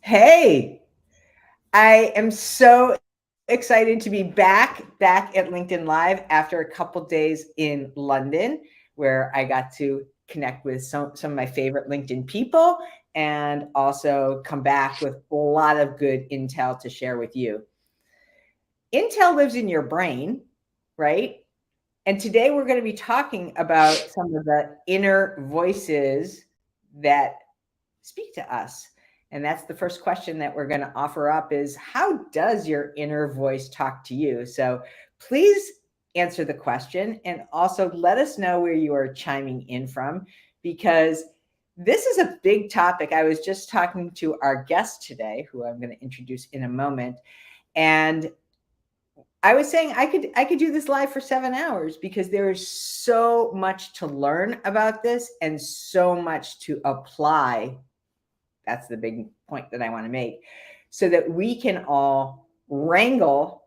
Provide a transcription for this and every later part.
Hey, I am so excited to be back at LinkedIn Live after a couple days in London, where I got to connect with some of my favorite LinkedIn people and also come back with a lot of good intel to share with you. Intel lives in your brain, right? And today we're going to be talking about some of the inner voices that speak to us. And that's the first question that we're going to offer up is how does your inner voice talk to you? So please answer the question and also let us know where you are chiming in from, because this is a big topic. I was just talking to our guest today, who I'm going to introduce in a moment, and I was saying I could do this live for 7 hours because there is so much to learn about this and so much to apply. That's the big point that I want to make, so that we can all wrangle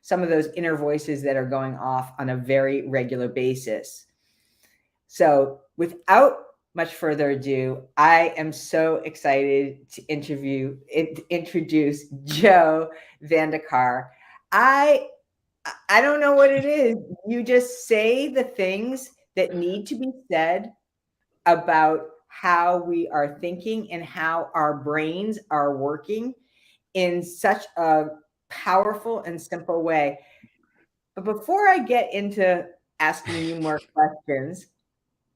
some of those inner voices that are going off on a very regular basis. So without much further ado, I am so excited to introduce Joe Vandecar. I I don't know what it is. You just say the things that need to be said about how we are thinking and how our brains are working in such a powerful and simple way. But before I get into asking you more questions,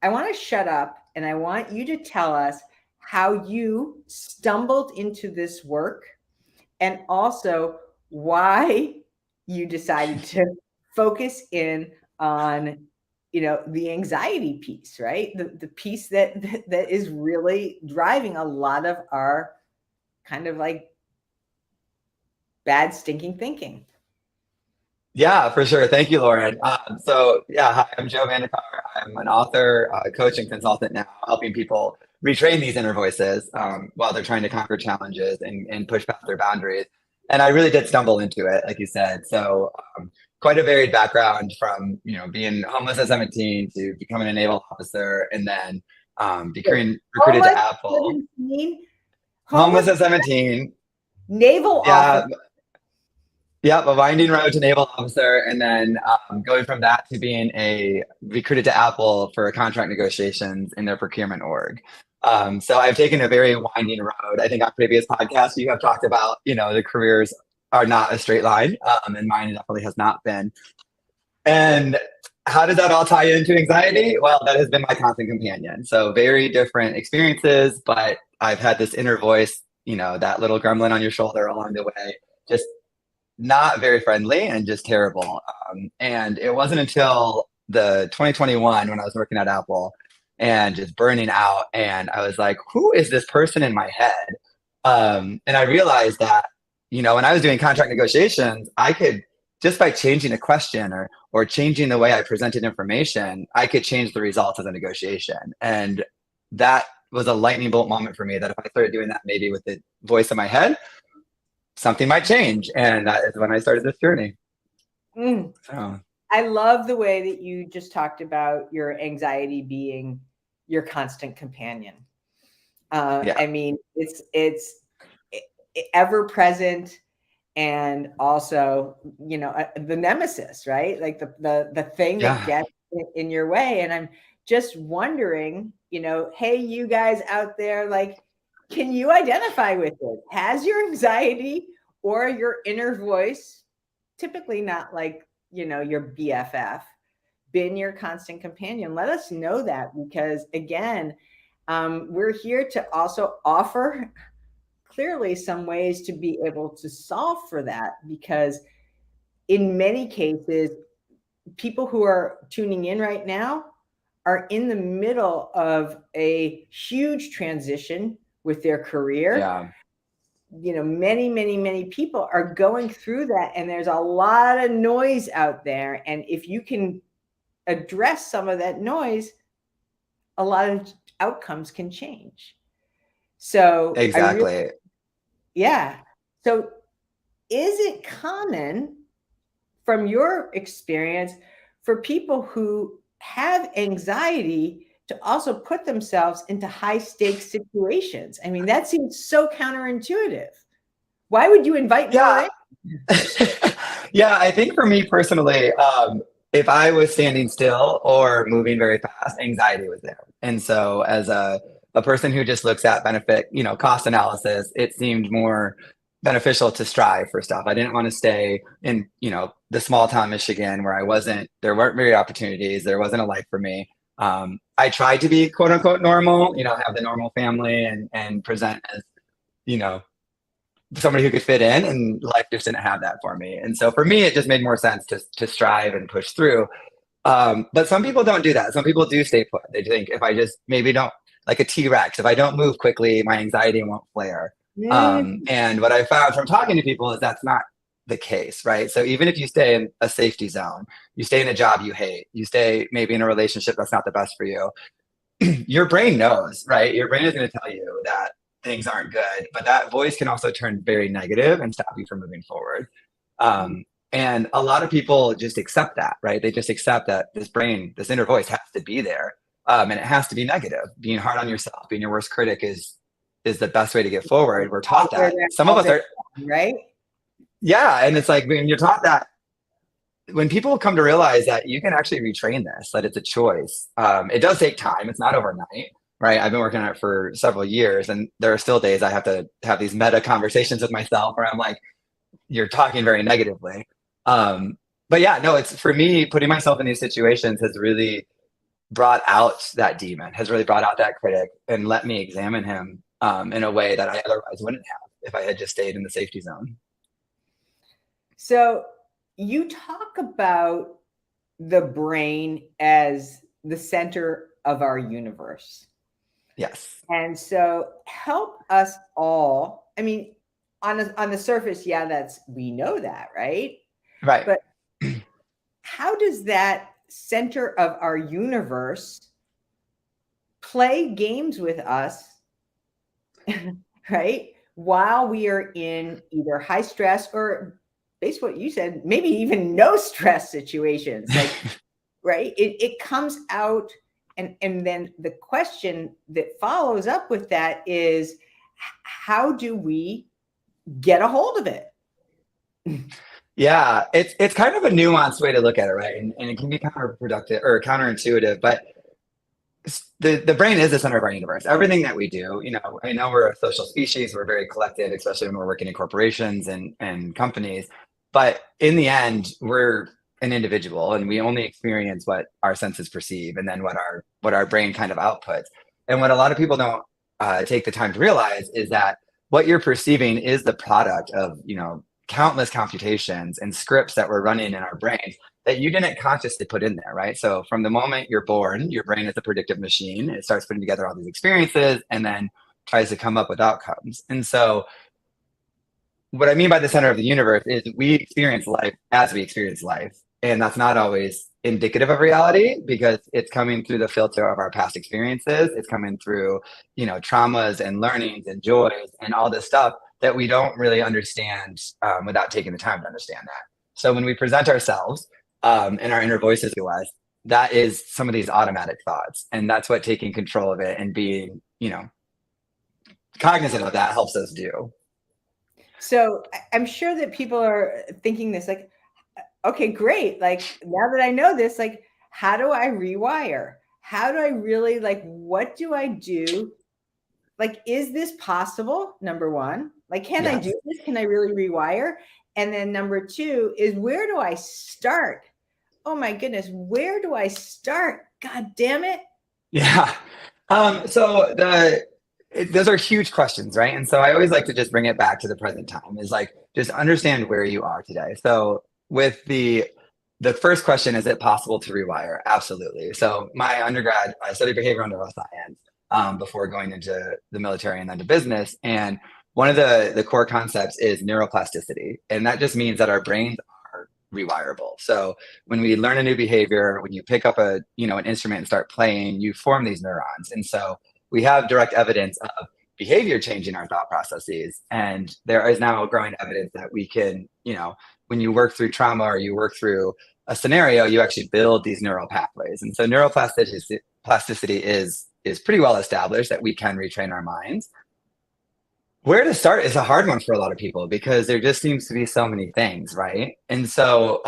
I want to shut up and I want you to tell us how you stumbled into this work and also why you decided to focus in on the anxiety piece, right? The piece that is really driving a lot of our kind of like bad stinking thinking. Yeah, for sure. Thank you, Lauren. Hi, I'm Joe Vandecar. I'm an author, coach, and consultant now, helping people retrain these inner voices while they're trying to conquer challenges and push past their boundaries. And I really did stumble into it, like you said. Quite a varied background from being homeless at 17 to becoming a naval officer, and then becoming recruited to Homeless Apple. 17, Homeless homeless at 17. naval officer. Yeah, Yep, a winding road to naval officer, and then going from that to being a recruited to Apple for contract negotiations in their procurement org. So I've taken a very winding road. I think on previous podcasts you have talked about, the careers are not a straight line, and mine definitely has not been. And how does that all tie into anxiety? Well, that has been my constant companion. So very different experiences, but I've had this inner voice, that little gremlin on your shoulder along the way, just not very friendly and just terrible. And it wasn't until the 2021 when I was working at Apple and just burning out, and I was like, who is this person in my head? And I realized that, when I was doing contract negotiations, I could just by changing a question or changing the way I presented information, I could change the results of the negotiation. And that was a lightning bolt moment for me that if I started doing that maybe with the voice in my head, something might change. And that is when I started this journey. Mm. So, I love the way that you just talked about your anxiety being your constant companion. yeah. I mean, it's ever present, and also, the nemesis, right? Like the thing that Yeah. gets in your way. And I'm just wondering, hey, you guys out there, like, can you identify with it? Has your anxiety or your inner voice, typically not like, your BFF, been your constant companion? Let us know that, because again, we're here to also offer clearly some ways to be able to solve for that, because in many cases, people who are tuning in right now are in the middle of a huge transition with their career. Yeah. Many people are going through that, and there's a lot of noise out there. And if you can address some of that noise, a lot of outcomes can change. So I really, Exactly. yeah. So is it common, from your experience, for people who have anxiety to also put themselves into high stakes situations. I mean, that seems so counterintuitive. Why would you invite more Yeah. in? Yeah, I think for me personally, if I was standing still or moving very fast, anxiety was there. And so as a person who just looks at benefit, cost analysis, it seemed more beneficial to strive for stuff. I didn't want to stay in, the small town Michigan where there weren't very opportunities. There wasn't a life for me. I tried to be quote unquote normal, have the normal family and present as, you know, somebody who could fit in, and life just didn't have that for me. And so for me, it just made more sense to strive and push through. But some people don't do that. Some people do stay put. They think if I just maybe don't, like a T-Rex, if I don't move quickly, my anxiety won't flare. And what I found from talking to people is that's not the case, right? So even if you stay in a safety zone, you stay in a job you hate, you stay maybe in a relationship that's not the best for you, your brain knows, right? Your brain is going to tell you that things aren't good, but that voice can also turn very negative and stop you from moving forward. And a lot of people just accept that, right? They just accept that this brain, this inner voice has to be there. And it has to be negative. Being hard on yourself, being your worst critic is the best way to get forward. We're taught that. Some of us are, right? yeah. And it's like when you're taught that, when people come to realize that you can actually retrain this, that it's a choice, it does take time. It's not overnight, right? I've been working on it for several years, and there are still days I have to have these meta conversations with myself where I'm like, you're talking very negatively. But yeah, no, it's for me, putting myself in these situations has really brought out that demon, has really brought out that critic and let me examine him in a way that I otherwise wouldn't have if I had just stayed in the safety zone. So you talk about the brain as the center of our universe. Yes. And so help us all. I mean, on the surface, yeah, we know that, right? Right. But how does that center of our universe play games with us, right? While we are in either high stress or, based on what you said, maybe even no stress situations, like, right? It comes out, and then the question that follows up with that is, how do we get a hold of it? Yeah, it's kind of a nuanced way to look at it, right? And it can be counterproductive or counterintuitive, but the brain is the center of our universe. Everything that we do, I know we're a social species, we're very collective, especially when we're working in corporations and companies. But in the end, we're an individual, and we only experience what our senses perceive, and then what our brain kind of outputs. And what a lot of people don't take the time to realize is that what you're perceiving is the product of countless computations and scripts that we're running in our brains that you didn't consciously put in there, right? So from the moment you're born, your brain is a predictive machine. It starts putting together all these experiences and then tries to come up with outcomes. And so what I mean by the center of the universe is we experience life as we experience life. And that's not always indicative of reality, because it's coming through the filter of our past experiences. It's coming through, traumas and learnings and joys and all this stuff that we don't really understand without taking the time to understand that. So when we present ourselves and our inner voices to us, that is some of these automatic thoughts. And that's what taking control of it and being, cognizant of that helps us do. So I'm sure that people are thinking this, like, okay, great. Like, now that I know this, like, how do I rewire? How do I really, like, what do I do? Like, is this possible? Number one, like, can I do this? Can I really rewire? And then number two is, where do I start? Oh my goodness, where do I start? God damn it. Yeah. So those are huge questions, right? And so I always like to just bring it back to the present time, is like, just understand where you are today. So with the first question, is it possible to rewire? Absolutely. So my undergrad, I studied behavioral neuroscience before going into the military and then to business. And one of the core concepts is neuroplasticity. And that just means that our brains are rewirable. So when we learn a new behavior, when you pick up an instrument and start playing, you form these neurons. And so we have direct evidence of behavior changing our thought processes. And there is now growing evidence that we can, when you work through trauma or you work through a scenario, you actually build these neural pathways. And so neuroplasticity plasticity is pretty well established, that we can retrain our minds. Where to start is a hard one for a lot of people because there just seems to be so many things, right? And so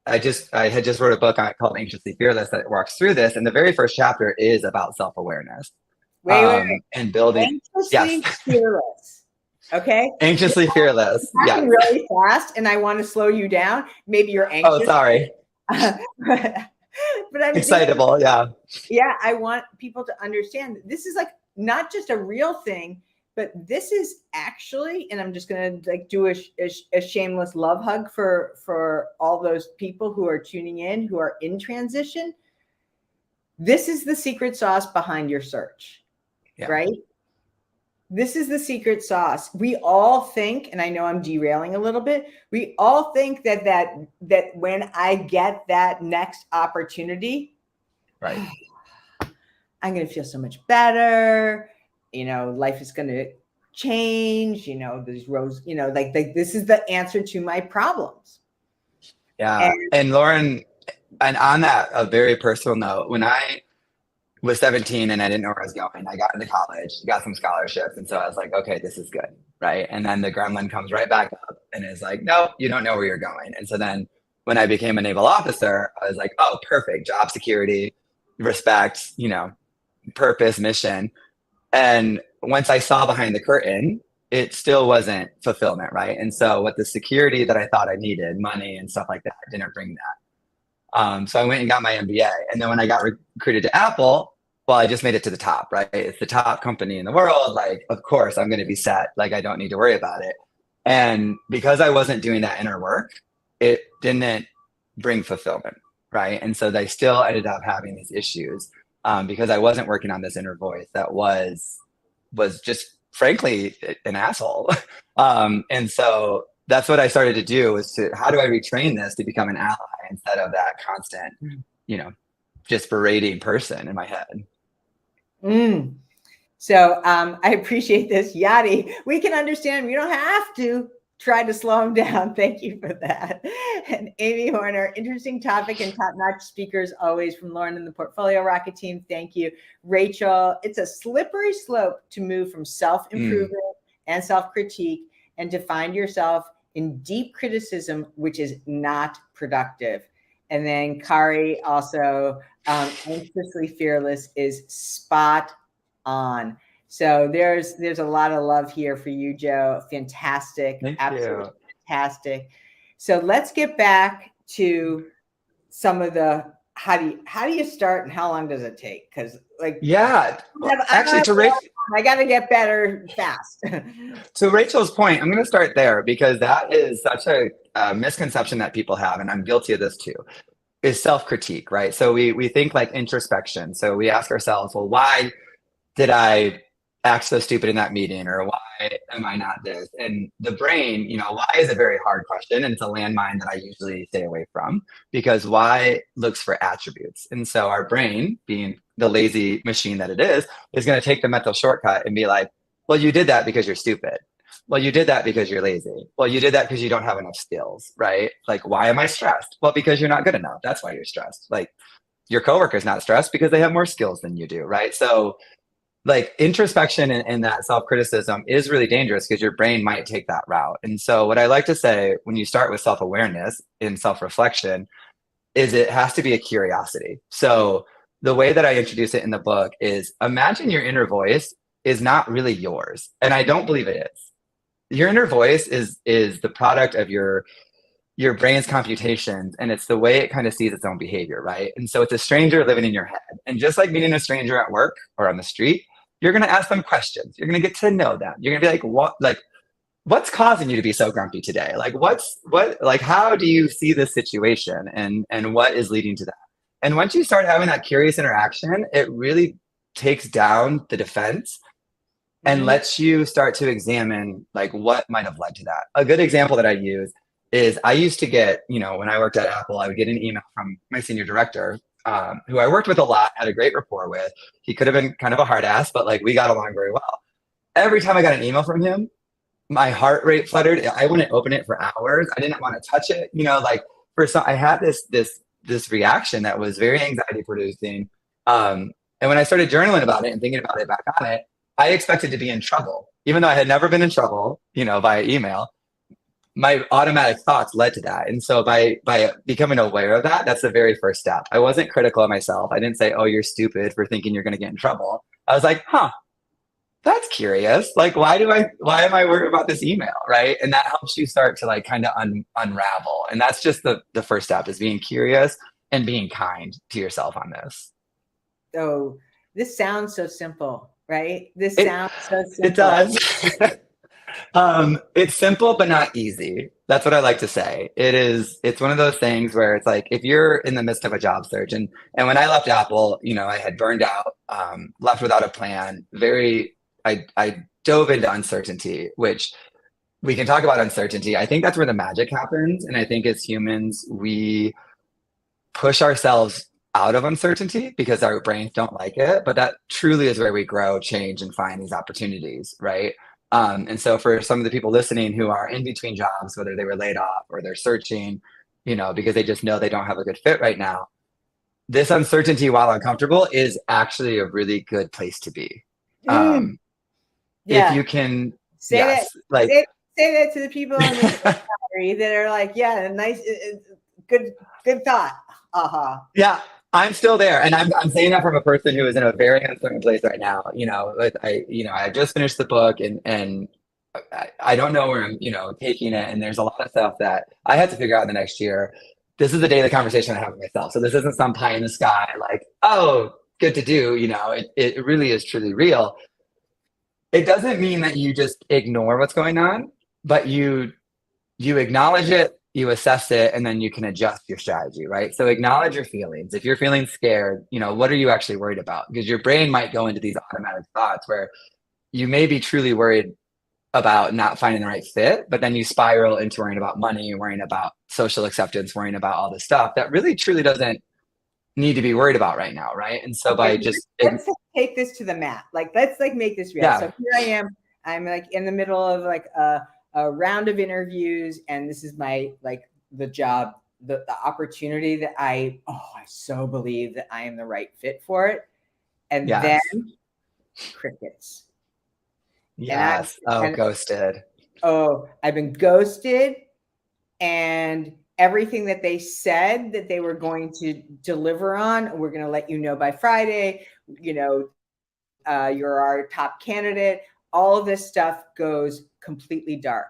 I had just wrote a book on it called Anxiously Fearless that walks through this, and the very first chapter is about self-awareness, Wait. and building. Yes, Anxiously fearless. Okay. anxiously fearless. Talking Yes. really fast, and I want to slow you down. Maybe you're Oh, anxious. sorry. But I'm Excitable. Yeah. yeah, I want people to understand that this is like not just a real thing, but this is actually, and I'm just gonna like do a shameless love hug for all those people who are tuning in, who are in transition. This is the secret sauce behind your search, right? This is the secret sauce. We all think, and I know I'm derailing a little bit, we all think that when I get that next opportunity, Right. I'm going to feel so much better. Life is going to change. These roads, like this is the answer to my problems. Yeah. And Lauren, and on that, a very personal note, when I was 17 and I didn't know where I was going, I got into college, got some scholarships. And so I was like, okay, this is good. Right. And then the gremlin comes right back up and is like, no, you don't know where you're going. And so then when I became a naval officer, I was like, oh, perfect. Job security, respect, purpose, mission. And once I saw behind the curtain, it still wasn't fulfillment, right? And so what the security that I thought I needed, money and stuff like that, didn't bring that. So I went and got my MBA. And then when I got recruited to Apple, well, I just made it to the top, right? It's the top company in the world. Like, of course, I'm going to be set. Like, I don't need to worry about it. And because I wasn't doing that inner work, it didn't bring fulfillment, right? And so they still ended up having these issues because I wasn't working on this inner voice that was just frankly an asshole. And so that's what I started to do, was how do I retrain this to become an ally instead of that constant, just berating person in my head. So I appreciate this, Yadi. We can understand. We don't have to try to slow him down. Thank you for that. And Amy Horner, interesting topic and top-notch speakers always, from Lauren and the Portfolio Rocket team. Thank you. Rachel, it's a slippery slope to move from self-improvement and self-critique and to find yourself in deep criticism, which is not productive. And then Kari also, anxiously fearless is spot on. So there's a lot of love here for you, Joe. Fantastic. Thank Absolutely you. fantastic. So let's get back to some of the how do you start and how long does it take? Because actually, I got to get better fast. To Rachel's point, I'm going to start there because that is such a misconception that people have, and I'm guilty of this too, is self-critique, right? So we think like introspection. So we ask ourselves, well, why did I act so stupid in that meeting? Or why am I not this? And the brain, why is a very hard question. And it's a landmine that I usually stay away from, because why looks for attributes. And so our brain, being the lazy machine that it is going to take the mental shortcut and be like, well, you did that because you're stupid. Well, you did that because you're lazy. Well, you did that because you don't have enough skills, right? Like, why am I stressed? Well, because you're not good enough. That's why you're stressed. Like, your coworker's not stressed because they have more skills than you do, right? So like introspection and that self-criticism is really dangerous because your brain might take that route. And so what I like to say when you start with self-awareness and self-reflection is it has to be a curiosity. So the way that I introduce it in the book is, imagine your inner voice is not really yours. And I don't believe it is. Your inner voice is the product of your brain's computations, and it's the way it kind of sees its own behavior, right? And so it's a stranger living in your head. And just like meeting a stranger at work or on the street, you're going to ask them questions. You're going to get to know them. You're going to be like, what's causing you to be so grumpy today? Like, how do you see this situation, and what is leading to that? And once you start having that curious interaction, it really takes down the defense and lets you start to examine like what might have led to that. A good example that I use is I used to get, when I worked at Apple, I would get an email from my senior director, who I worked with a lot, had a great rapport with. He could have been kind of a hard ass, but like we got along very well. Every time I got an email from him, my heart rate fluttered. I wouldn't open it for hours. I didn't want to touch it. I had this reaction that was very anxiety producing. And when I started journaling about it and thinking about it back on it, I expected to be in trouble, even though I had never been in trouble, via email. My automatic thoughts led to that. And so by becoming aware of that, that's the very first step. I wasn't critical of myself. I didn't say, "Oh, you're stupid for thinking you're going to get in trouble." I was like, "Huh, that's curious. Like, why am I worried about this email?" Right. And that helps you start to like kind of unravel. And that's just the first step, is being curious and being kind to yourself on this. So this sounds so simple, right? This It sounds so it simple. does. It's simple but not easy. That's what I like to say. It's one of those things where it's like, if you're in the midst of a job search, and when I left Apple, I had burned out, left without a plan. I dove into uncertainty, which we can talk about uncertainty. I think that's where the magic happens. And I think as humans, we push ourselves out of uncertainty because our brains don't like it. But that truly is where we grow, change, and find these opportunities, right? And so for some of the people listening who are in between jobs, whether they were laid off or they're searching, because they just know they don't have a good fit right now, this uncertainty, while uncomfortable, is actually a really good place to be. Mm, If yeah. you can, Say that. yes, like, Say that to the people on the gallery that are like, yeah, nice, good thought. Uh-huh. yeah, I'm still there, and I'm saying that from a person who is in a very uncertain place right now. I just finished the book, and I don't know where I'm, taking it, and there's a lot of stuff that I had to figure out in the next year. This is the daily conversation I have with myself. So this isn't some pie in the sky, like, oh, good to do. It really is truly real. It doesn't mean that you just ignore what's going on, but you acknowledge it, you assess it, and then you can adjust your strategy, right? So acknowledge your feelings. If you're feeling scared, what are you actually worried about? Because your brain might go into these automatic thoughts where you may be truly worried about not finding the right fit, but then you spiral into worrying about money, worrying about social acceptance, worrying about all this stuff that really truly doesn't need to be worried about right now, right? And so Okay, by just, let's take this to the map. Like, let's like make this real. yeah, So here I am. I'm like in the middle of like a round of interviews, and this is my like the job, the opportunity that I so believe that I am the right fit for it. And then yes, crickets. And I yes. Oh, and ghosted. I've been ghosted, and everything that they said that they were going to deliver on, we're going to let you know by Friday, you're our top candidate. All of this stuff goes completely dark,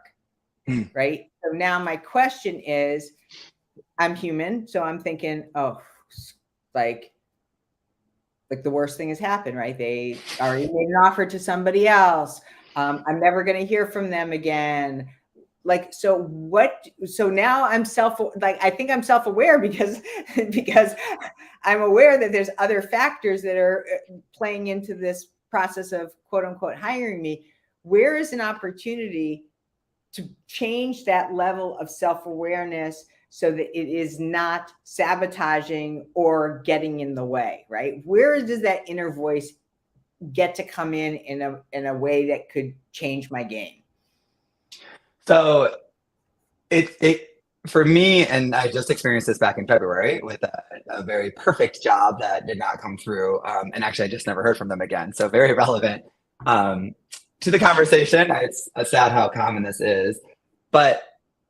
right? So now my question is, I'm human, so I'm thinking, like the worst thing has happened, right? They already made an offer to somebody else. I'm never going to hear from them again. Like, so now I think I'm self-aware because I'm aware that there's other factors that are playing into this process of quote unquote hiring me. Where is an opportunity to change that level of self-awareness so that it is not sabotaging or getting in the way, right? Where does that inner voice get to come in a way that could change my game? So it for me, and I just experienced this back in February with a very perfect job that did not come through. And actually, I just never heard from them again. So very relevant um, to the conversation. It's sad how common this is, but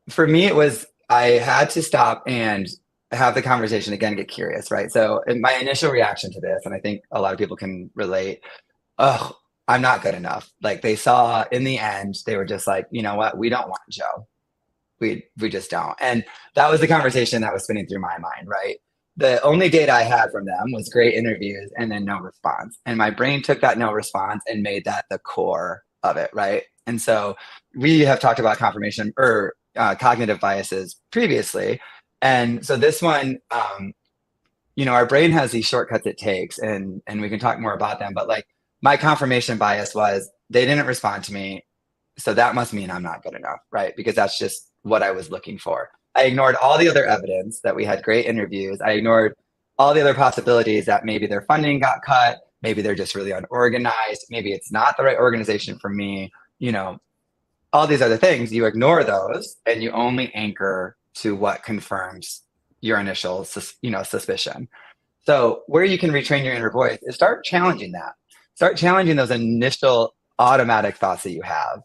for me, it was I had to stop and have the conversation again, get curious, right? So my initial reaction to this, and I think a lot of people can relate, oh, I'm not good enough. Like they saw in the end, they were just like, you know what, we don't want Joe. We just don't. And that was the conversation that was spinning through my mind, right? The only data I had from them was great interviews and then no response. And my brain took that no response and made that the core of it, right? And so we have talked about confirmation or cognitive biases previously. And so this one, our brain has these shortcuts it takes, and we can talk more about them. But like my confirmation bias was they didn't respond to me, so that must mean I'm not good enough, right? Because that's just what I was looking for. I ignored all the other evidence that we had great interviews. I ignored all the other possibilities that maybe their funding got cut, maybe they're just really unorganized, maybe it's not the right organization for me, all these other things. You ignore those and you only anchor to what confirms your initial suspicion. So where you can retrain your inner voice is start challenging that. Start challenging those initial automatic thoughts that you have.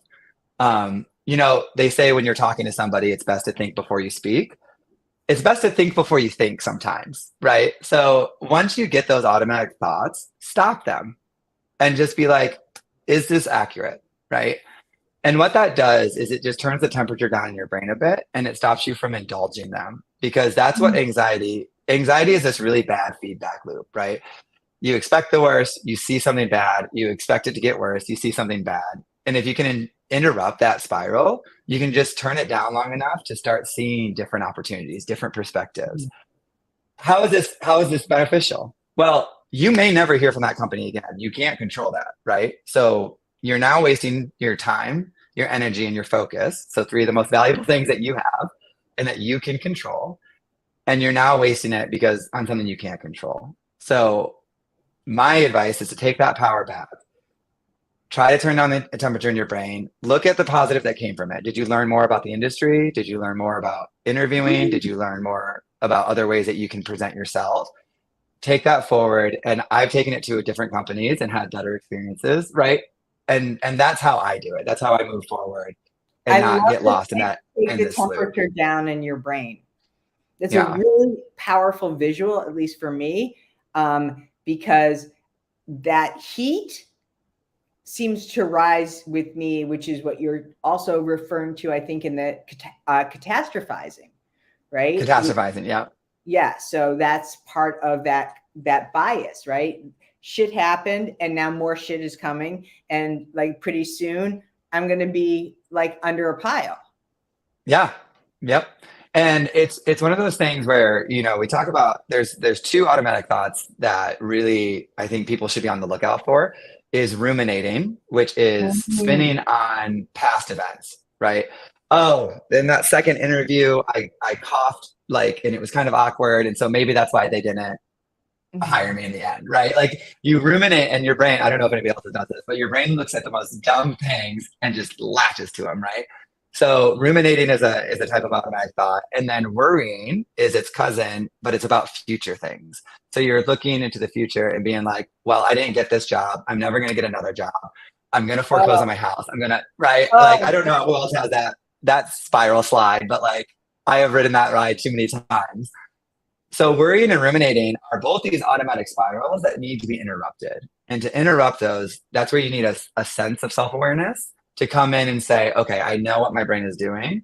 They say when you're talking to somebody, it's best to think before you speak. It's best to think before you think sometimes, right? So once you get those automatic thoughts, stop them and just be like, is this accurate? Right? And what that does is it just turns the temperature down in your brain a bit and it stops you from indulging them because that's what anxiety is, this really bad feedback loop, right? You expect the worst, you see something bad, you expect it to get worse, you see something bad. And if you can interrupt that spiral, you can just turn it down long enough to start seeing different opportunities, different perspectives. How is this beneficial? Well, you may never hear from that company again. You can't control that, right? So you're now wasting your time, your energy, and your focus. So three of the most valuable things that you have and that you can control. And you're now wasting it because on something you can't control. So my advice is to take that power back. Try to turn down the temperature in your brain. Look at the positive that came from it. Did you learn more about the industry? Did you learn more about interviewing? Did you learn more about other ways that you can present yourself? Take that forward. And I've taken it to different companies and had better experiences, right? And that's how I do it. That's how I move forward and I not love get lost in that take the endless loop. temperature down in your brain. It's a Yeah. really powerful visual, at least for me, because that heat seems to rise with me, which is what you're also referring to, I think, in the catastrophizing, right? Catastrophizing, yeah. Yeah. So that's part of that bias, right? Shit happened and now more shit is coming. And like pretty soon I'm going to be like under a pile. Yeah. Yep. And it's one of those things where, we talk about there's two automatic thoughts that really I think people should be on the lookout for is ruminating, which is spinning on past events, right? Oh, in that second interview, I coughed and it was kind of awkward. And so maybe that's why they didn't hire me in the end, right? Like you ruminate and your brain, I don't know if anybody else does this, but your brain looks at the most dumb things and just latches to them, right? So ruminating is a type of automatic thought. And then worrying is its cousin, but it's about future things. So you're looking into the future and being like, well, I didn't get this job. I'm never going to get another job. I'm going to foreclose on my house. I'm going to, right? Like, I don't know who else has that spiral slide, but I have ridden that ride too many times. So worrying and ruminating are both these automatic spirals that need to be interrupted. And to interrupt those, that's where you need a sense of self-awareness to come in and say, okay, I know what my brain is doing.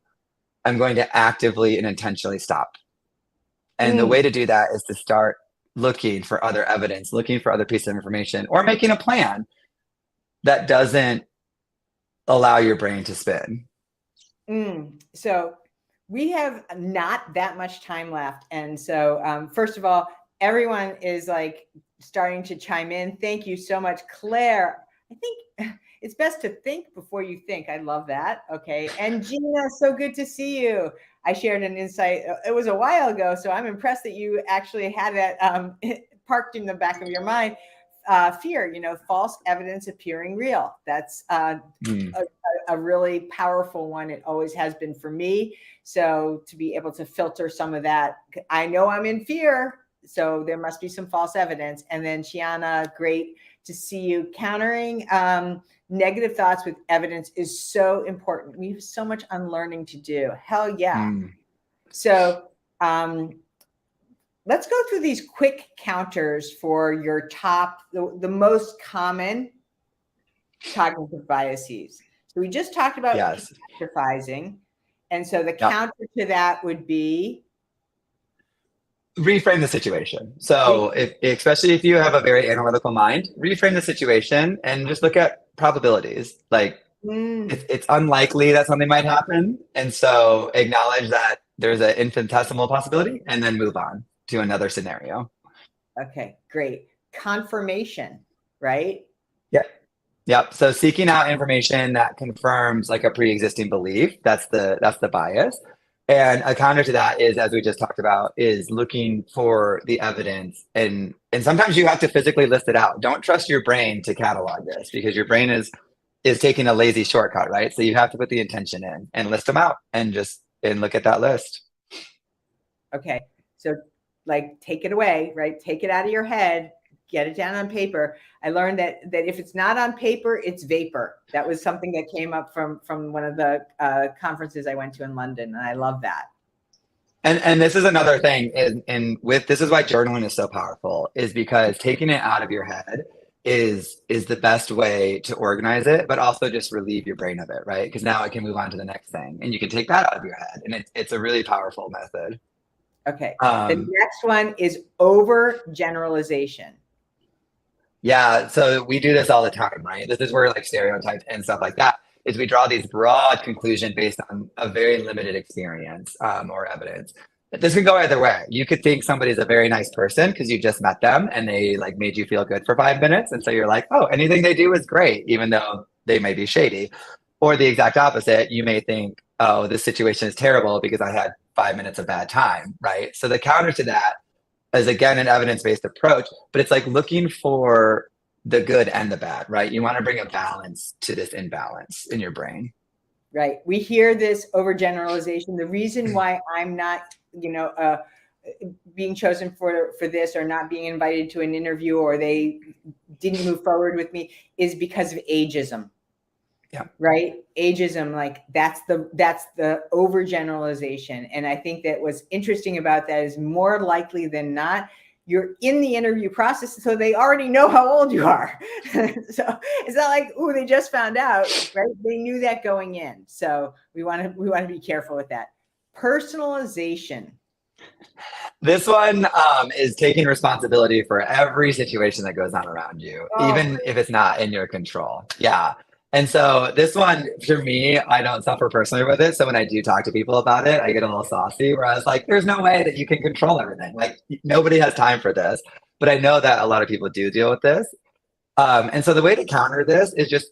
I'm going to actively and intentionally stop. And the way to do that is to start looking for other evidence, looking for other pieces of information, or making a plan that doesn't allow your brain to spin. So we have not that much time left. And so, first of all, everyone is like starting to chime in. Thank you so much, Claire. I think it's best to think before you think. I love that. Okay. And Gina, so good to see you. I shared an insight. It was a while ago, so I'm impressed that you actually had that parked in the back of your mind. Fear, false evidence appearing real. That's a really powerful one. It always has been for me. So to be able to filter some of that, I know I'm in fear, so there must be some false evidence. And then Shiana, great to see you. Countering negative thoughts with evidence is so important. We have so much unlearning to do. Hell yeah. So let's go through these quick counters for your top, the most common cognitive biases. So we just talked about catastrophizing. And so the counter to that would be? Reframe the situation. So especially if you have a very analytical mind, reframe the situation and just look at probabilities. Like it's unlikely that something might happen. And so acknowledge that there's an infinitesimal possibility and then move on to another scenario. Okay, great. Confirmation, right? Yep. So seeking out information that confirms like a pre-existing belief, that's the bias. And a counter to that is, as we just talked about, is looking for the evidence. And sometimes you have to physically list it out. Don't trust your brain to catalog this because your brain is taking a lazy shortcut, right? So you have to put the intention in and list them out and look at that list. Okay. So like take it away, right? Take it out of your head, get it down on paper. I learned that if it's not on paper, it's vapor. That was something that came up from one of the conferences I went to in London, and I love that. And this is another thing, and with this is why journaling is so powerful, is because taking it out of your head is the best way to organize it, but also just relieve your brain of it, right? Because now it can move on to the next thing, and you can take that out of your head, and it's a really powerful method. Okay. The next one is overgeneralization. Yeah, so we do this all the time, right? This is where like stereotypes and stuff like that is we draw these broad conclusions based on a very limited experience or evidence. This can go either way. You could think somebody's a very nice person because you just met them and they like made you feel good for 5 minutes. And so you're like, oh, anything they do is great, even though they may be shady. Or the exact opposite, you may think, oh, this situation is terrible because I had 5 minutes of bad time, right? So the counter to that is again an evidence-based approach, but it's like looking for the good and the bad, right? You want to bring a balance to this imbalance in your brain. Right. We hear this overgeneralization. The reason why I'm not, being chosen for this or not being invited to an interview or they didn't move forward with me is because of ageism. Yeah. Right. Ageism, like that's the overgeneralization. And I think that what's interesting about that is more likely than not, you're in the interview process, so they already know how old you are. So it's not like, oh, they just found out, right? They knew that going in. So we want to be careful with that. Personalization. This one is taking responsibility for every situation that goes on around you, even if it's not in your control. Yeah. And so this one, for me, I don't suffer personally with it. So when I do talk to people about it, I get a little saucy where I was like, there's no way that you can control everything. Like nobody has time for this. But I know that a lot of people do deal with this. And so the way to counter this is just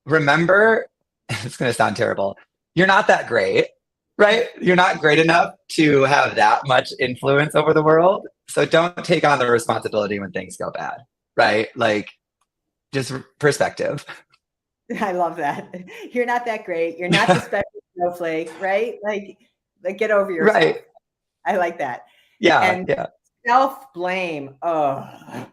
remember, it's going to sound terrible. You're not that great, right? You're not great enough to have that much influence over the world. So don't take on the responsibility when things go bad, right? Like just perspective. I love that. You're not that great. You're not the special snowflake, right? Like get over yourself. Right. I like that. Yeah. And yeah. Self-blame. Oh.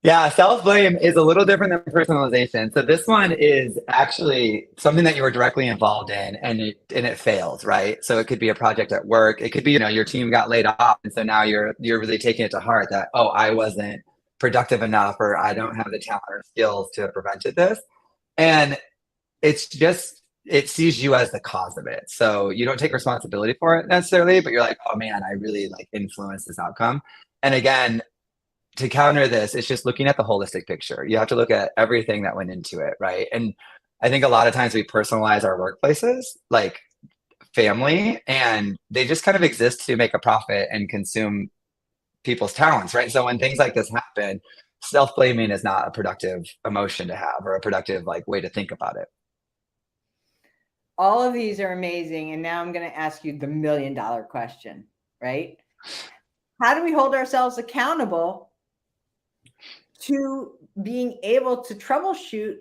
Yeah, self-blame is a little different than personalization. So this one is actually something that you were directly involved in and it failed, right? So it could be a project at work. It could be, your team got laid off. And so now you're really taking it to heart that, oh, I wasn't productive enough or I don't have the talent or skills to have prevented this. And it's just, it sees you as the cause of it. So you don't take responsibility for it necessarily, but you're like, oh man, I really like influenced this outcome. And again, to counter this, it's just looking at the holistic picture. You have to look at everything that went into it, right? And I think a lot of times we personalize our workplaces, like family, and they just kind of exist to make a profit and consume people's talents, right? So when things like this happen, self-blaming is not a productive emotion to have or a productive like way to think about it. All of these are amazing. And now I'm going to ask you the $1 million question, right? How do we hold ourselves accountable to being able to troubleshoot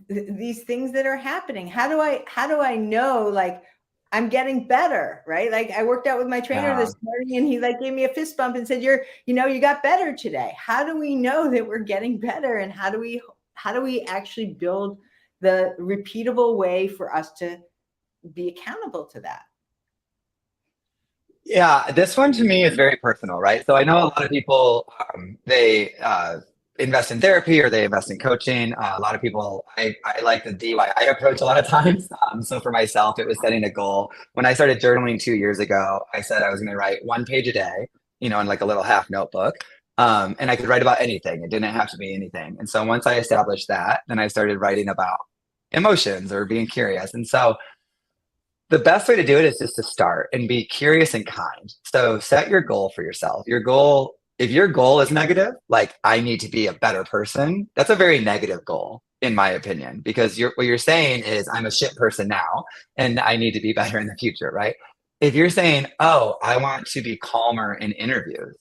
these things that are happening? How do I know, like, I'm getting better, right? Like I worked out with my trainer this morning and he like gave me a fist bump and said, you got better today. How do we know that we're getting better? And how do we actually build the repeatable way for us to be accountable to that? Yeah, this one to me is very personal, right? So I know a lot of people, they invest in therapy or they invest in coaching. A lot of people, I like the DIY approach a lot of times. So for myself, it was setting a goal. When I started journaling 2 years ago, I said I was going to write 1 page a day, in like a little half notebook. And I could write about anything. It didn't have to be anything. And so once I established that, then I started writing about emotions or being curious. And so the best way to do it is just to start and be curious and kind. So set your goal for yourself. If your goal is negative, like I need to be a better person, that's a very negative goal, in my opinion, because what you're saying is I'm a shit person now and I need to be better in the future, right? If you're saying, oh, I want to be calmer in interviews,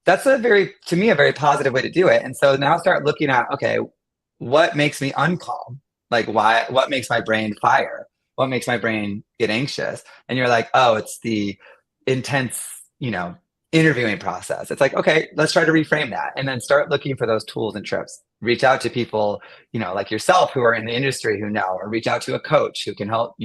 that's to me, a very positive way to do it. And so now start looking at, okay, what makes me uncalm? Like what makes my brain fire? What makes my brain get anxious? And you're like, oh, it's the intense interviewing process. It's like, okay, let's try to reframe that and then start looking for those tools and trips. Reach out to people, like yourself who are in the industry who know, or reach out to a coach who can help,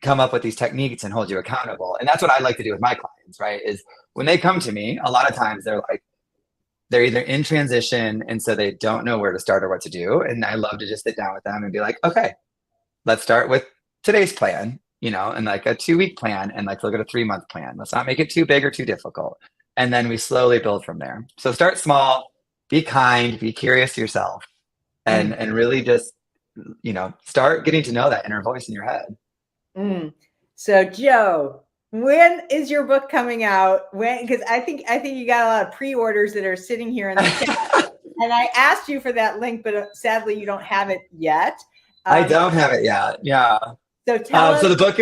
come up with these techniques and hold you accountable. And that's what I like to do with my clients, right? Is when they come to me, a lot of times they're either in transition and so they don't know where to start or what to do. And I love to just sit down with them and be like, okay, let's start with today's plan, and like a 2-week plan, and like look at a 3-month plan. Let's not make it too big or too difficult. And then we slowly build from there. So start small, be kind, be curious to yourself, and really just, start getting to know that inner voice in your head. So Joe, when is your book coming out? When? Because I think you got a lot of pre-orders that are sitting here in the chat. And I asked you for that link, but sadly you don't have it yet. I don't have it yet. Yeah. So tell us. So the book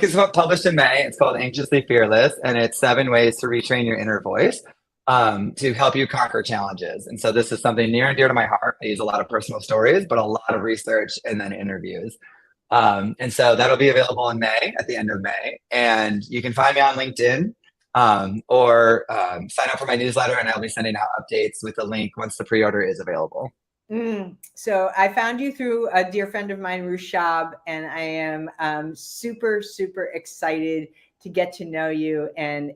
is published in May. It's called Anxiously Fearless, and it's 7 ways to retrain your inner voice to help you conquer challenges. And so this is something near and dear to my heart. I use a lot of personal stories, but a lot of research and then interviews. And so that'll be available in May, at the end of May. And you can find me on LinkedIn or sign up for my newsletter, and I'll be sending out updates with the link once the pre-order is available. So I found you through a dear friend of mine, Rushab, and I am super, super excited to get to know you and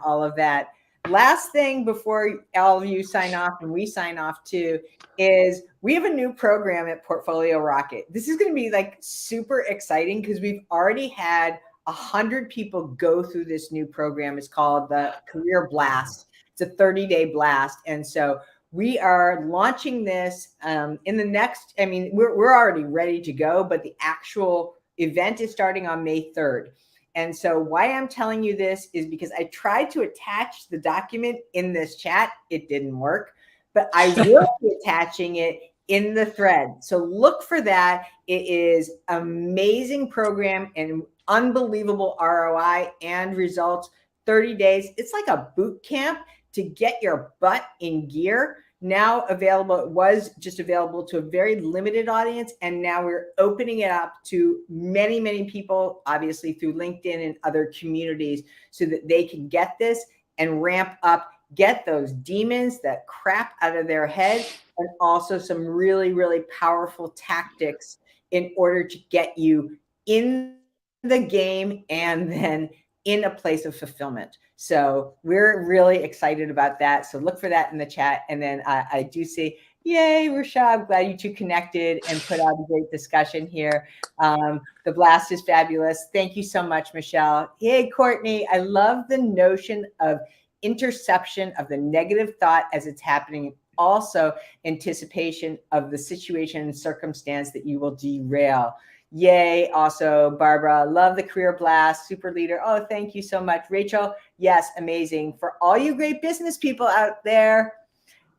all of that. Last thing before all of you sign off and we sign off too, is we have a new program at Portfolio Rocket. This is going to be like super exciting because we've already had 100 people go through this new program. It's called the Career Blast. It's a 30-day blast. And so we are launching this in the next, we're already ready to go, but the actual event is starting on May 3rd. And so why I'm telling you this is because I tried to attach the document in this chat. It didn't work, but I will be attaching it in the thread. So look for that. It is amazing program and unbelievable ROI and results. 30 days. It's like a boot camp to get your butt in gear. Now available. It was just available to a very limited audience. And now we're opening it up to many, many people, obviously through LinkedIn and other communities, so that they can get this and ramp up, get those demons, that crap out of their head, and also some really, really powerful tactics in order to get you in the game and then in a place of fulfillment. So we're really excited about that. So look for that in the chat. And then I do see, yay, Rashad, glad you two connected and put out a great discussion here. The blast is fabulous. Thank you so much, Michelle. Hey, Courtney, I love the notion of interception of the negative thought as it's happening. Also anticipation of the situation and circumstance that you will derail. Yay. Also, Barbara, love the Career Blast, super leader. Oh, thank you so much. Rachel, yes, amazing. For all you great business people out there,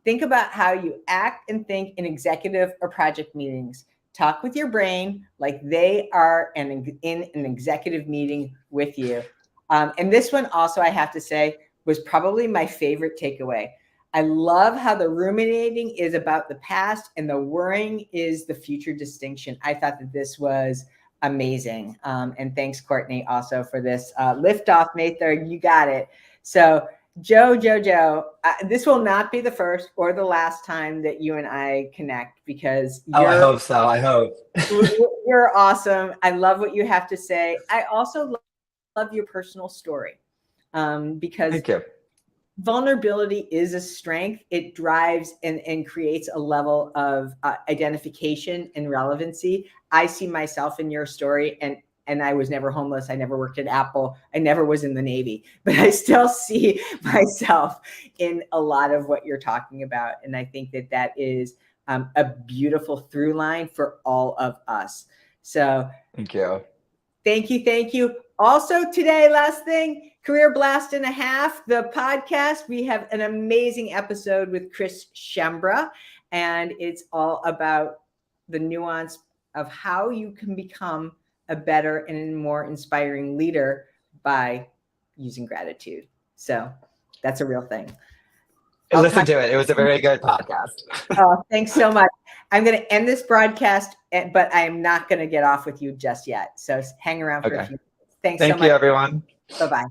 think about how you act and think in executive or project meetings. Talk with your brain like they are in an executive meeting with you. And this one also, I have to say, was probably my favorite takeaway. I love how the ruminating is about the past and the worrying is the future distinction. I thought that this was amazing. And thanks, Courtney, also for this liftoff May 3rd. You got it. So Joe, this will not be the first or the last time that you and I connect because I hope so. I hope. You're awesome. I love what you have to say. I also love your personal story because thank you. Vulnerability is a strength. It drives and creates a level of identification and relevancy. I see myself in your story, and I was never homeless. I never worked at Apple. I never was in the Navy, but I still see myself in a lot of what you're talking about. And I think that that is a beautiful through line for all of us. So thank you. Thank you. Also today, last thing, Career Blast and a Half, the podcast. We have an amazing episode with Chris Shembra, and it's all about the nuance of how you can become a better and more inspiring leader by using gratitude. So that's a real thing. Listen to it. It was a very good podcast. Oh, thanks so much. I'm going to end this broadcast, but I am not going to get off with you just yet. So hang around for a few minutes. Thanks so much. Thank you, everyone. Bye-bye.